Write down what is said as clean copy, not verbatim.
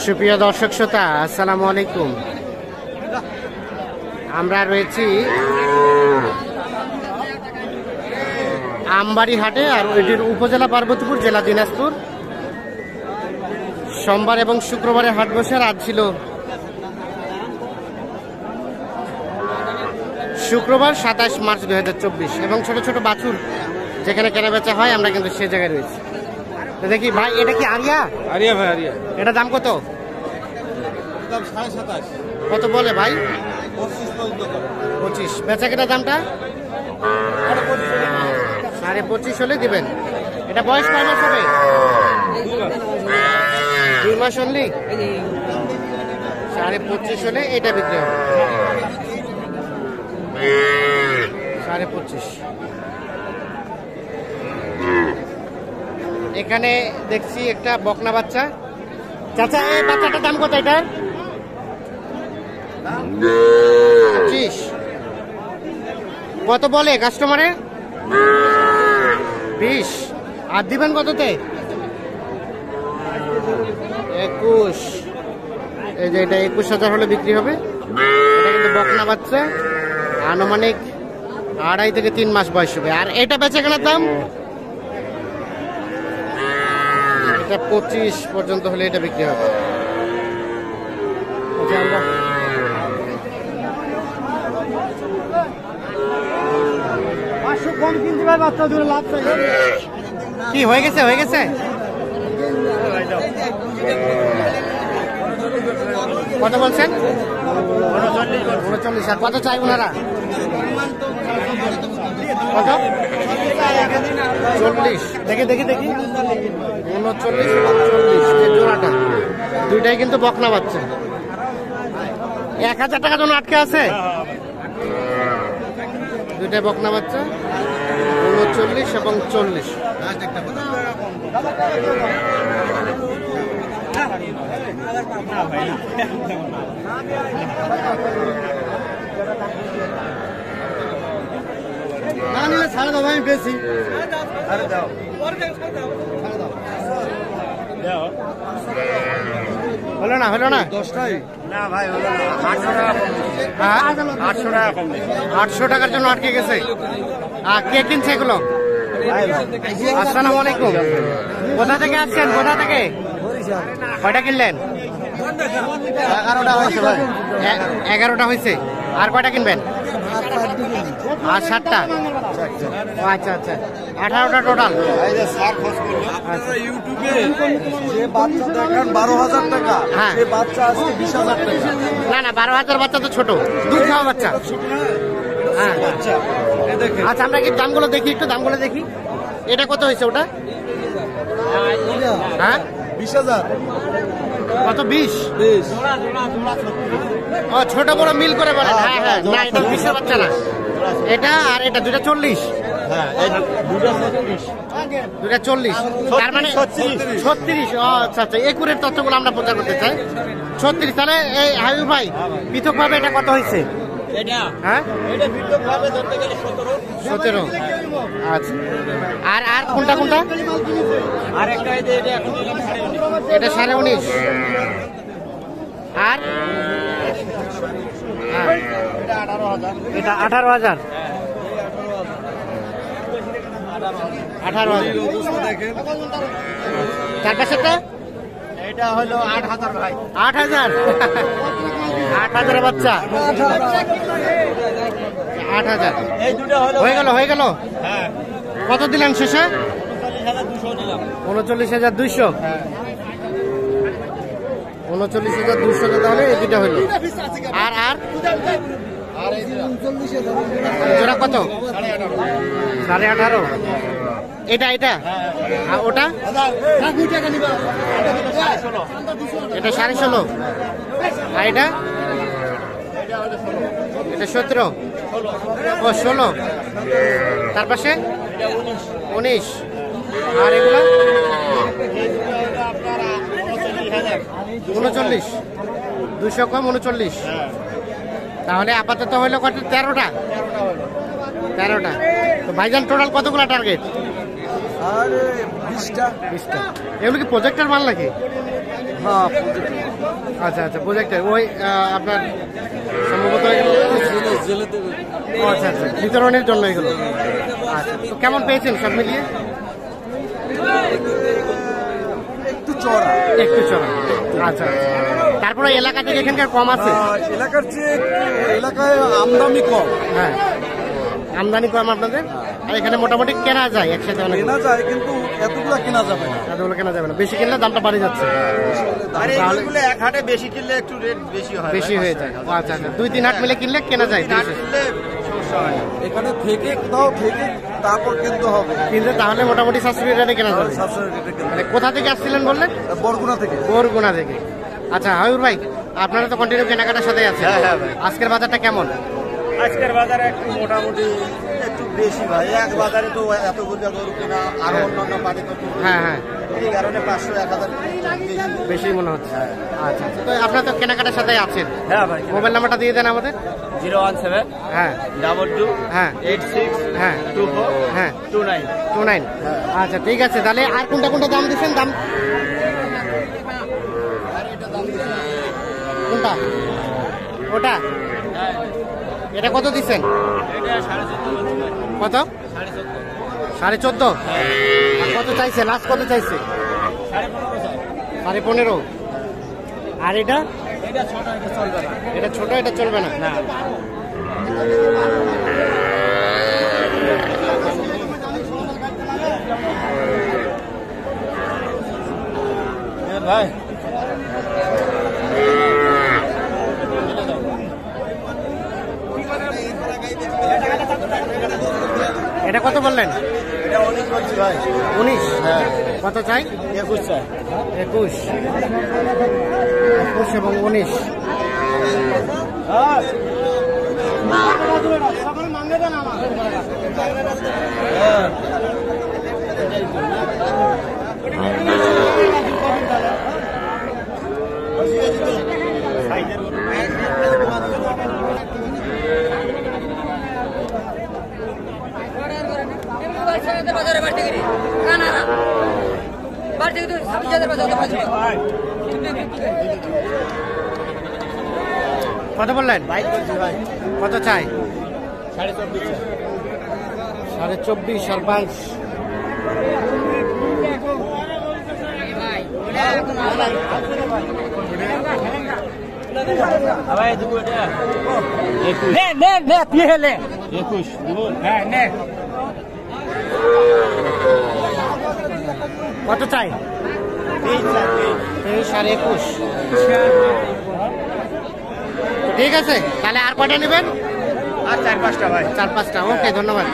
সুপ্রিয় দর্শক শ্রোতা, আসসালামু আলাইকুম। আমরা রয়েছি আমবাড়ি হাটে, আর এটির উপজেলা পার্বতীপুর, জেলা দিনাজপুর। সোমবার এবং শুক্রবারে হাট বসে। আজ ছিল শুক্রবার 27 মার্চ 2024 এবং ছোট ছোট বাছুর যেখানে কেনাবেচা হয় আমরা কিন্তু সে জায়গায় রয়েছি। দেখি ভাই, এটা কি আরিয়া? আরিয়া ভাই, আরিয়া। এটা দাম কত? দাম 27.5। কত বলে ভাই? 25। বেচা কেনা দামটা 25.5 হলে দিবেন। এটা বয়স কয় মাস হবে? 2 মাস অনলি। 25.5 হলে এটা বিক্রি হবে। 25.5। এখানে দেখছি একটা বকনা বাচ্চা। চাচা, এই বাচ্চাটার দাম কত? এটার 25। কত বলে কাস্টমারে? 20। আর দিবেন কততে? 21। এই যে এটা 21,000 হলে বিক্রি হবে। এটা কিন্তু বকনা বাচ্চা, আনুমানিক 2.5 থেকে 3 মাস বয়স হবে। আর এটা বেচা কেনার দাম 25 পর্যন্ত হলে এটা বিক্রি হবে। কি হয়ে গেছে? হয়ে গেছে। কত বলছেন? 39। আর কত চাই ওনারা? কত? 40। দেখি দেখি দেখি 39 এবং 40 জোড়াটা, দুইটাই কিন্তু বকনা বাচ্চা। 1000 টাকা জন্য আটকে আছে। দুইটাই বকনা বাচ্চা, 39 এবং 40। না নিলে ছাড়া দাও, আমি বেশি হলো না, হলো না। 10টাই না ভাই, হলো না। 800 টাকা কম। 800 টাকা কম। 800 টাকার জন্য আটকে গেছে। কে কিনছে এগুলো? আসসালামু আলাইকুম। কোথা থেকে আসছেন? কোথা থেকে? কয়টা কিনলেন? 11টা হয়েছে ভাই। 11টা হয়েছে। আর কয়টা কিনবেন? আর 7টা। আচ্ছা আচ্ছা, 18টা টোটাল। এই যে স্যার খোঁজ করলো আপনারা ইউটিউবে, যে বাচ্চা দেখেন 12,000 টাকা, হ্যাঁ। এই বাচ্চা আজকে 20,000 টাকা। না না, 12,000 বাচ্চা তো ছোট, দুধ খাওয়া বাচ্চা। হ্যাঁ আচ্ছা, এই দেখেন। আচ্ছা, আমরা কি দামগুলো দেখি, একটু দামগুলো দেখি। এটা কত হয়েছে ওটা? হ্যাঁ, 20,000। কত? 20। ও, ছোট বড় মিল করে বলেন। হ্যাঁ হ্যাঁ, না এটা 20 বাচ্চা না, এটা আর এটা দুটা 40। হ্যাঁ, এই দুটা 40, তার মানে 36। ও আচ্ছা আচ্ছা, একুরের তথ্যগুলো আমরা প্রচার করতে চাই। 36। তাহলে এই হাবিব ভাই, পৃথক ভাবে এটা কত হয়েছে? হ্যাঁ, 17। আচ্ছা, আর আর কোনটা কোনটা? এটা 19.5। আর এটা 18,000। 18,000। চার পাশেরটা এটা হলো 8,000 ভাই। 8,000। 8,000 বাচ্চা, 8,000। এই দুটো হলো হয়ে গেল, হয়ে গেল। হ্যাঁ, কত দিলেন শেষে? 39,200 দিলাম। 39,200। 39,200 তাহলে এই দুটা হইল। আর আর আর এই জোড়া কত? 18.5। এটা এটা আর ওটা? এটা 16.5। আর এটা? এটা 17। ও 16। তার পাশে 19। আর এগুলা 39। 200 কম 39। তাহলে আপাতত হইলো কত? 13টা। 13টা। তো ভাইজান টোটাল কতগুলো টার্গেট? আরে 20টা। এগুলো কি প্রজেক্টর মাল নাকি? হ্যাঁ আচ্ছা আচ্ছা প্রজেক্টের ওই আপনার সম্ভবত এগুলো জেলে দেবে। ও আচ্ছা আচ্ছা বিতরণের জন্য এগুলো। আচ্ছা তো কেমন পেয়েছেন সব মিলিয়ে? একটু চড়া। একটু চলো আচ্ছা আচ্ছা। তারপরে এলাকা থেকে এখানকার কম আছে? এলাকার চেয়ে এলাকায় আমদানি কম। হ্যাঁ আমদানি কম আপনাদের, আর এখানে মোটামুটি কেনা যায় একসাথে অনেক, কেনা যায় কিন্তু এতগুলো কেনা যাবে না। এতগুলো কেনা যাবে না, বেশি কিনলে দামটা বাড়ে যাচ্ছে। আর এইগুলো এক হাটে বেশি কিনলে একটু রেট বেশি হয়, বেশি হয়ে যায়। ও আচ্ছা আচ্ছা 2-3 হাট মিলে কিনলে কেনা যায়, হাট কিনলে সমস্যা হয় না। এখানে থেকে কোথাও থেকে তারপর কিনতে হবে। কিনলে তাহলে মোটামুটি সাশ্রয়ী রেটে কেনা যাবে। সাশ্রয়ী রেটে কিনতে মানে কোথা থেকে আসছিলেন বললেন? বরগুনা থেকে। বরগুনা থেকে। আচ্ছা হাবিবুর ভাই আপনারা তো কন্টিনিউ কেনাকাটার সাথে আছেন, হ্যাঁ, হ্যাঁ ভাই। আজকের বাজারটা কেমন? আজকের বাজারে একটু মোটামুটি একটু বেশি ভাই, এক বাজারে তো এতগুলো গরু কেনা, আরো অন্যান্য বাড়ি তো হ্যাঁ হ্যাঁ এই কারণে 500-1000 বেশি মনে হচ্ছে। আচ্ছা আচ্ছা তো আপনারা তো কেনাকাটার সাথে আছেন, হ্যাঁ ভাই। মোবাইল নাম্বারটা দিয়ে দেন আমাদের। 017 হ্যাঁ 22 হ্যাঁ 86 হ্যাঁ 24 হ্যাঁ 29। 29। আচ্ছা ঠিক আছে, তাহলে আর কোনটা কোনটা দাম দিচ্ছেন? দাম কোনটা? ওটা এটা কত দিচ্ছেন? কত? 14.5। আর কত চাইছে লাস্ট? কত চাইছে? 15.5। আর এটা এটা ছোট, এটা চলবে না। ভাই এটা কত বললেন? এটা অনেক বলছি ভাই। 19। হ্যাঁ কত চাই? 21 চাই। 21 এবং 19। কত বললেন? বাইক বলছি ভাই। কত চাই? 24.5 চাই। 24.5 আর 22। ভাই দেবো এটা 21। নে নে নে পিয়ে লে 21 দেবো। হ্যাঁ নে কত চাই? 23 আর 21। ঠিক আছে, তাহলে আর কয়টা নেবেন? আর 4-5টা ভাই। 4-5টা। ওকে ধন্যবাদ।